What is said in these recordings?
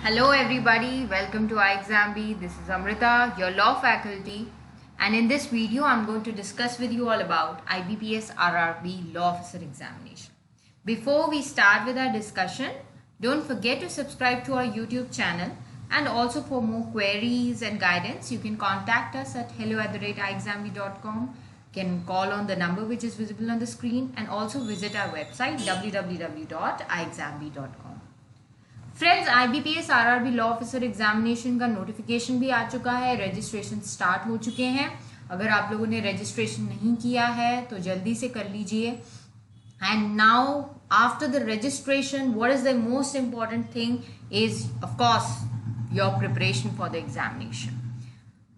Hello everybody, welcome to iExamB. This is Amrita, your law faculty, and in this video I'm going to discuss with you all about IBPS RRB Law Officer Examination. Before we start with our discussion, don't forget to subscribe to our YouTube channel, and also for more queries and guidance you can contact us at hello@iexamb.com. You can call on the number which is visible on the screen and also visit our website www.iexamb.com. Friends IBPS RRB law officer examination का notification भी आ चुका है, registration start हो चुके हैं। अगर आप लोगों ने रजिस्ट्रेशन नहीं किया है तो जल्दी से कर लीजिए। And now after the registration what is the most important thing is of course your preparation for the examination.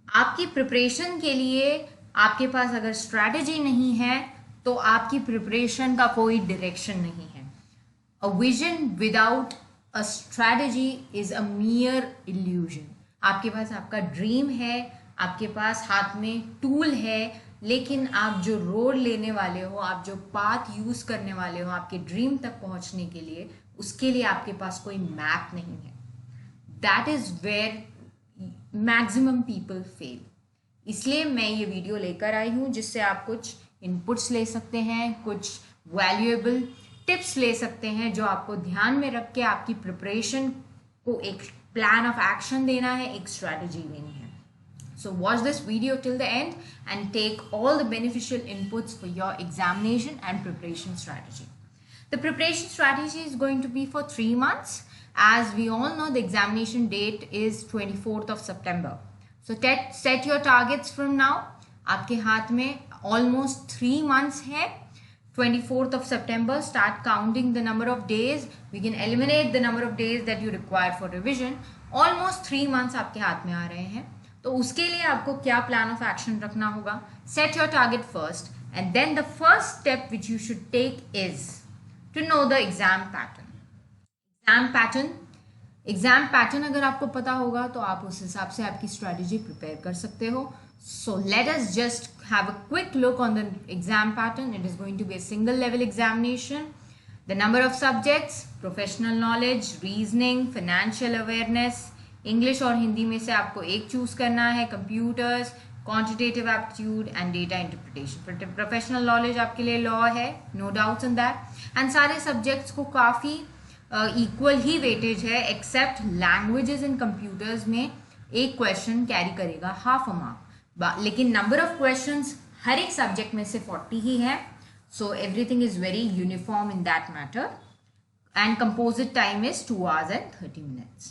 आपकी प्रिपरेशन के लिए आपके पास अगर स्ट्रैटेजी नहीं है तो आपकी प्रिपरेशन का कोई डायरेक्शन नहीं है। A vision without A strategy is a mere illusion. आपके पास आपका ड्रीम है, आपके पास हाथ में टूल है, लेकिन आप जो रोड लेने वाले हो, आप जो पाथ यूज करने वाले हो आपके ड्रीम तक पहुंचने के लिए, उसके लिए आपके पास कोई मैप नहीं है। That is where maximum people fail. इसलिए मैं ये वीडियो लेकर आई हूँ जिससे आप कुछ इनपुट्स ले सकते हैं, कुछ वैल्यूएबल टिप्स ले सकते हैं जो आपको ध्यान में रख के आपकी प्रिपरेशन को एक प्लान ऑफ एक्शन देना है, एक स्ट्रैटेजी देनी है। So watch this video till the end and take all the beneficial inputs for your examination and preparation strategy. The preparation strategy is going to be for 3 months. As we all know, the examination date is 24th of September. So set your targets from now. आपके हाथ में almost 3 months है। 24th of September, start counting the number of days. We can eliminate the number of days that you require for revision. Almost 3 months आपके हाथ में आ रहे हैं, तो उसके लिए आपको क्या प्लान ऑफ एक्शन रखना होगा? Set your target first, and then the first step which you should take is to know the exam pattern. Exam pattern अगर आपको पता होगा तो आप उस हिसाब से आपकी स्ट्रैटेजी प्रिपेयर कर सकते हो। So let us just have a quick look on the exam pattern. It is going to be a single level examination. The number of subjects, professional knowledge, reasoning, financial awareness, English और हिंदी में से आपको एक choose करना है, computers, quantitative aptitude and data interpretation. Professional knowledge आपके लिए law है, no doubts on that. And सारे subjects को काफ़ी equal ही weightage है, except languages and computers में एक question carry करेगा half a mark. लेकिन नंबर ऑफ क्वेश्चंस हर एक सब्जेक्ट में से 40 ही है। So everything is very uniform in that matter and composite time is 2 hours and 30 minutes.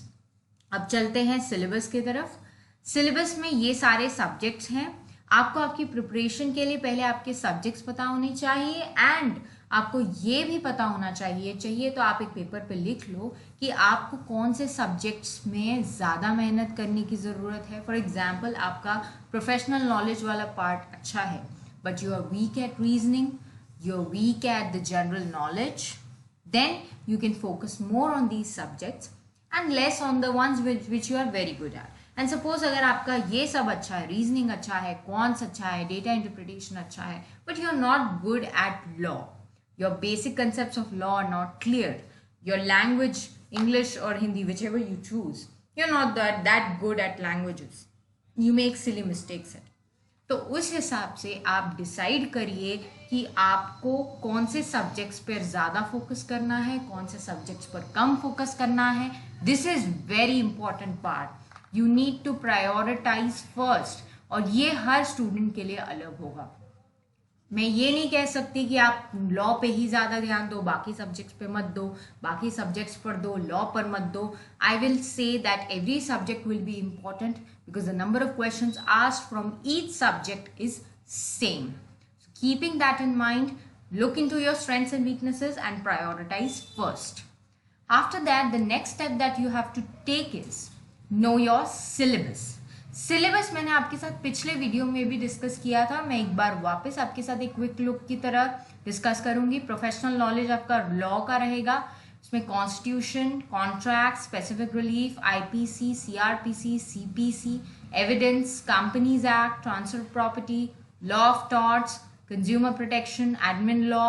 अब चलते हैं सिलेबस की तरफ। सिलेबस में ये सारे सब्जेक्ट्स हैं। आपको आपकी प्रिपरेशन के लिए पहले आपके सब्जेक्ट्स पता होने चाहिए एंड आपको ये भी पता होना चाहिए तो आप एक पेपर पे लिख लो कि आपको कौन से सब्जेक्ट्स में ज़्यादा मेहनत करने की ज़रूरत है। फॉर एग्जांपल, आपका प्रोफेशनल नॉलेज वाला पार्ट अच्छा है but you are weak at reasoning, you are weak at the general knowledge, then you can focus more on these subjects and less on the ones which you are very good at. And suppose अगर आपका ये सब अच्छा है, reasoning अच्छा है, quants अच्छा है, डेटा इंटरप्रिटेशन अच्छा है, but you are not good at law, your basic concepts of law are not clear, your language, English or Hindi, whichever you choose, you're not that good at languages, you make silly mistakes at. तो उस हिसाब से आप decide करिए कि आपको कौन से सब्जेक्ट्स पर ज़्यादा फोकस करना है, कौन से सब्जेक्ट्स पर कम फोकस करना है। This is very important part. You need to prioritise first, और ये हर स्टूडेंट के लिए अलग होगा। मैं ये नहीं कह सकती कि आप लॉ पे ही ज़्यादा ध्यान दो, बाकी सब्जेक्ट्स पे मत दो, बाकी सब्जेक्ट्स पर दो, लॉ पर मत दो। I will say that every subject will be important because the number of questions asked from each subject is same. Keeping that in mind, look into your strengths and weaknesses and prioritize first. After that, the next step that you have to take is know your syllabus. Syllabus मैंने आपके साथ पिछले video में भी discuss किया था। मैं एक बार वापस आपके साथ एक क्विक लुक की तरह डिस्कस करूंगी। प्रोफेशनल नॉलेज आपका लॉ का रहेगा, इसमें constitution, contract, specific relief, IPC, CrPC, CPC, evidence, companies act, transfer property, law of torts, consumer protection, admin law,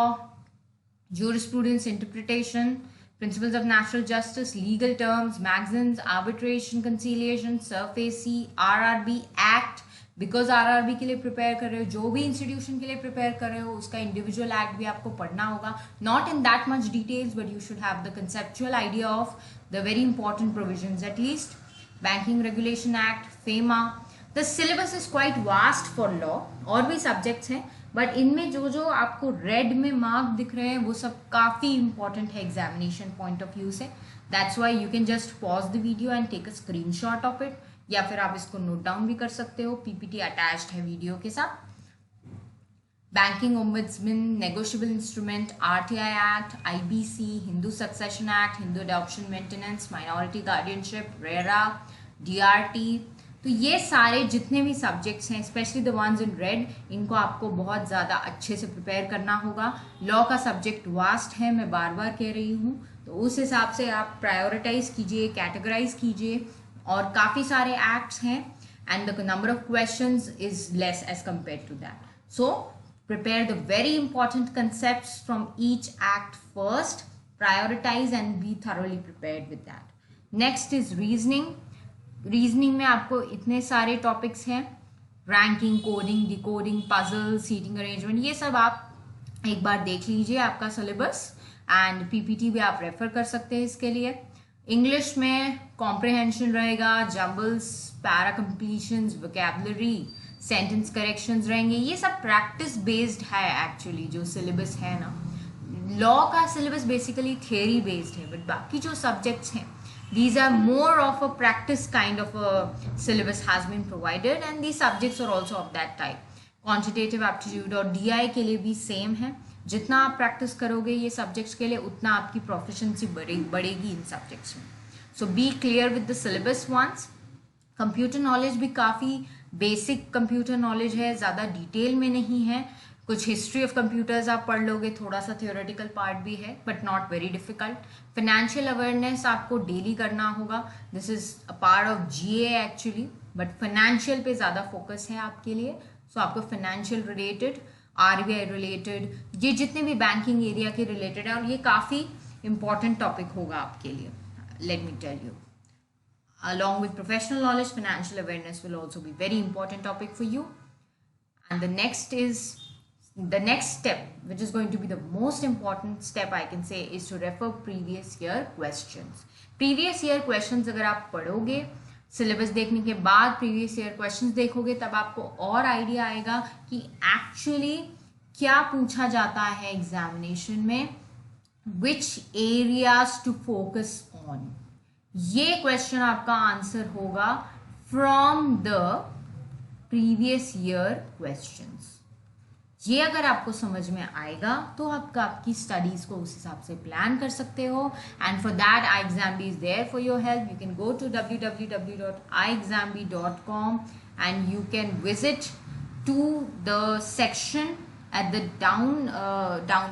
jurisprudence interpretation, Principles of natural justice, legal terms, maxims, arbitration, conciliation, SURF-AC, RRB Act, because RRB के लिए prepare कर रहे हो, जो भी institution के लिए prepare कर रहे हो उसका इंडिविजुअल एक्ट भी आपको पढ़ना होगा, not in that much details but you should have the conceptual idea of the very important provisions at least. Banking regulation act, FEMA. The syllabus is quite vast for law, और भी subjects हैं but इनमें जो जो आपको red में mark दिख रहे हैं वो सब काफ़ी इंपॉर्टेंट है एग्जामिनेशन पॉइंट ऑफ व्यू से. That's why you can just pause the video and take a screenshot of it, या फिर आप इसको नोट डाउन भी कर सकते हो, पीपीटी अटैच्ड है वीडियो के साथ. Banking ombudsman, negotiable instrument, RTI act, IBC, Hindu succession act, Hindu adoption maintenance, minority guardianship, RERA, DRT. तो ये सारे जितने भी सब्जेक्ट्स हैं, specially the ones in red, इनको आपको बहुत ज़्यादा अच्छे से प्रिपेयर करना होगा. लॉ का सब्जेक्ट वास्ट है, मैं बार बार कह रही हूँ, तो उस हिसाब से आप प्रायोरिटाइज कीजिए, कैटेगराइज कीजिए, और काफ़ी सारे एक्ट्स हैं and the number of questions is less as compare to that. So prepare the very important concepts from each act first, prioritise and be thoroughly prepared with that. Next is reasoning. Reasoning में आपको इतने सारे topics हैं, ranking, coding, decoding, puzzle, seating arrangement, ये सब आप एक बार देख लीजिए आपका सिलेबस, एंड पीपीटी भी आप रेफर कर सकते हैं इसके लिए. इंग्लिश में कॉम्प्रिहेंशन रहेगा, jumbles, para completions, vocabulary, sentence corrections रहेंगे. ये सब प्रैक्टिस बेस्ड है एक्चुअली जो सिलेबस है ना. लॉ का सिलेबस बेसिकली थियरी बेस्ड है, बट बाकी जो सब्जेक्ट्स हैं these are more of a practice kind of a syllabus has been provided and these subjects are also of that type. Quantitative aptitude और DI के लिए भी same है. जितना आप प्रैक्टिस करोगे ये सब्जेक्ट्स के लिए उतना आपकी प्रोफिशिएंसी बढ़ेगी इन सब्जेक्ट्स में. So be clear with the syllabus once. Computer knowledge भी काफ़ी बेसिक कंप्यूटर नॉलेज है, ज़्यादा डिटेल में नहीं है. कुछ हिस्ट्री ऑफ कंप्यूटर्स आप पढ़ लोगे, थोड़ा सा थियोरेटिकल पार्ट भी है but not very difficult. Financial awareness आपको डेली करना होगा, this is a part of GA actually, but financial पे ज़्यादा फोकस है आपके लिए. सो आपको फाइनेंशियल रिलेटेड, आरबीआई रिलेटेड, ये जितने भी बैंकिंग एरिया के रिलेटेड है, और ये काफ़ी इंपॉर्टेंट टॉपिक होगा आपके लिए, let me tell you. Along with professional knowledge, financial awareness will also be very important topic for you. And the next step, which is going to be the most important step I can say, is to refer previous year questions. Previous year questions अगर आप पढ़ोगे, syllabus देखने के बाद previous year questions देखोगे, तब आपको और आइडिया आएगा कि एक्चुअली क्या पूछा जाता है एग्जामिनेशन में, which areas to focus on. ये क्वेश्चन आपका आंसर होगा from the previous year questions. ये अगर आपको समझ में आएगा तो आपकी स्टडीज को उस हिसाब से प्लान कर सकते हो. And for that iExamBee is there for your help. You can go to www.iexamBee.com and you can visit to the section at the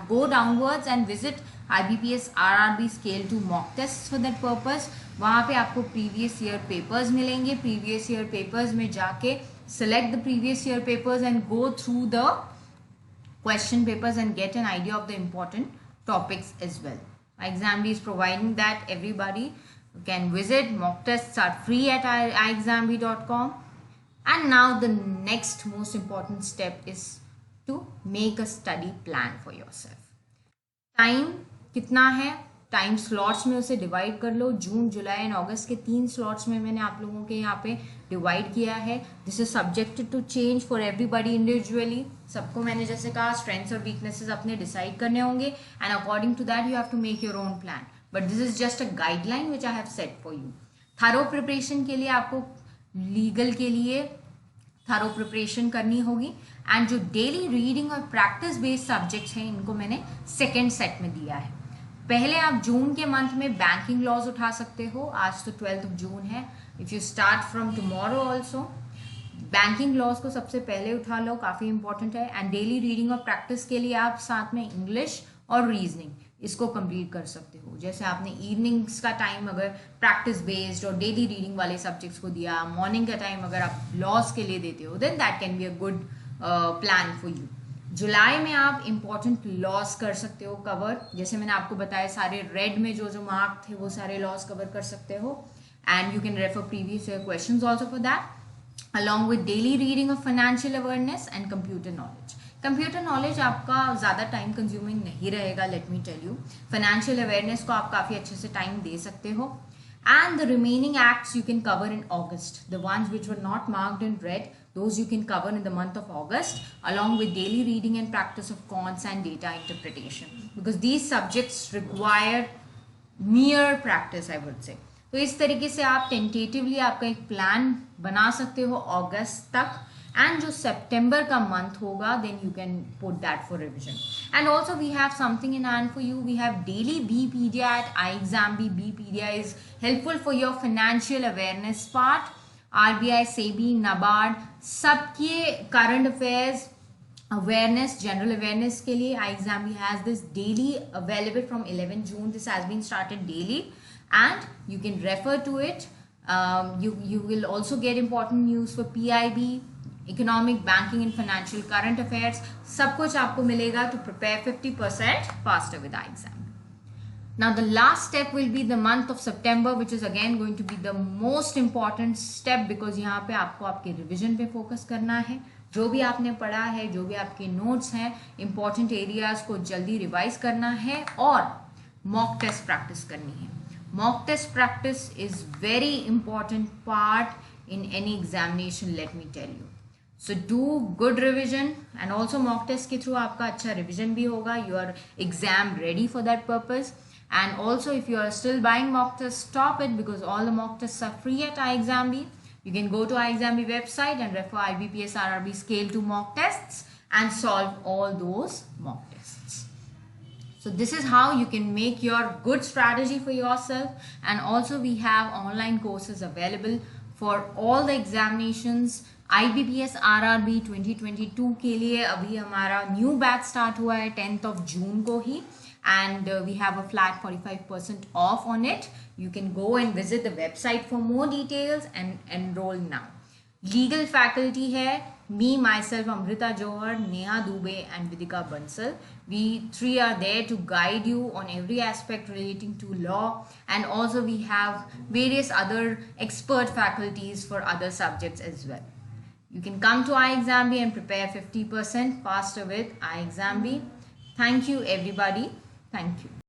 go downwards and visit IBPS RRB scale 2 mock tests for that purpose. वहाँ पे आपको previous year papers मिलेंगे. Previous year papers में जाके select the previous year papers and go through the question papers and get an idea of the important topics as well. iExamBee is providing that. Everybody can visit. Mock tests are free at iExamBee.com. And now the next most important step is to make a study plan for yourself. Time कितना है, time slots में उसे divide कर लो. जून, जुलाई and August के 3 slots में मैंने आप लोगों के यहाँ पे डिवाइड किया है. This is subjected to change for everybody individually. सबको मैंने जैसे कहा स्ट्रेंथ्स और वीकनेसेस अपने डिसाइड करने होंगे and according to that you have to make your own plan. But this is just a guideline which I have set for you. Thorough preparation के लिए आपको लीगल के लिए थरो प्रिपरेशन करनी होगी. एंड जो डेली रीडिंग और practice based subjects हैं इनको मैंने सेकेंड सेट में दिया है. पहले आप जून के मंथ में बैंकिंग लॉज उठा सकते हो. आज तो 12th of June है. If you start from tomorrow also, banking laws को सबसे पहले उठा लो, काफ़ी इंपॉर्टेंट है. एंड डेली रीडिंग और प्रैक्टिस के लिए आप साथ में इंग्लिश और रीजनिंग इसको कंप्लीट कर सकते हो. जैसे आपने इवनिंग्स का टाइम अगर प्रैक्टिस बेस्ड और डेली रीडिंग वाले सब्जेक्ट्स को दिया, मॉर्निंग का टाइम अगर आप लॉज के लिए देते हो, then that can be a good plan for you. जुलाई में आप इंपॉर्टेंट लॉस कर सकते हो कवर, जैसे मैंने आपको बताया सारे रेड में जो जो मार्क थे वो सारे लॉस कवर कर सकते हो, and you can refer previous questions also for that, along with daily reading of financial awareness and computer knowledge. Computer knowledge आपका ज़्यादा टाइम कंज्यूमिंग नहीं रहेगा, let me tell you. Financial awareness को आप काफ़ी अच्छे से टाइम दे सकते हो. And the remaining acts you can cover in August. The ones which were not marked in red, those you can cover in the month of August, along with daily reading and practice of cons and data interpretation. Because these subjects require mere practice, I would say. तो इस तरीके से आप tentatively आपका एक plan बना सकते हो अगस्त तक, एंड जो सितंबर का मंथ होगा then you can put that for revision. And also we have something in hand for you. We have daily Bpedia at iExamB. Bpedia is helpful for your financial awareness part. RBI, SEBI, NABARD सबके current affairs awareness, general awareness के लिए iExamB has this daily available from 11 June. This has been started daily and you can refer to it. You will also get important news for PIB, economic, banking and financial current affairs. सब कुछ आपको मिलेगा to prepare 50% faster with iExamB. Now the last step will be the month of September, which is again going to be the most important step because यहाँ पे आपको आपके revision पे focus करना है. जो भी आपने पढ़ा है, जो भी आपके नोट्स हैं, इंपॉर्टेंट एरियाज को जल्दी रिवाइज करना है और मॉक टेस्ट प्रैक्टिस करनी है. Mock test practice is very important part in any examination, let me tell you. So do good revision and also mock test के थ्रू आपका अच्छा रिविजन भी होगा. You are exam ready for that purpose. And also if you are still buying mock test, stop it because all the mock test are free at iExamB. You can go to iExamB website and refer IBPS RRB scale 2 mock tests and solve all those mock tests. So this is how you can make your good strategy for yourself. And also we have online courses available for all the examinations. IBPS RRB 2022 के लिए अभी हमारा new batch start हुआ है 10th of June को ही, and we have a flat 45% off on it. You can go and visit the website for more details and enroll now. Legal faculty है me, myself, Amrita Johar, Neha Dubey and Vidika Bansal. We three are there to guide you on every aspect relating to law, and also we have various other expert faculties for other subjects as well. You can come to iExamB and prepare 50% faster with iExamB. Thank you everybody. Thank you.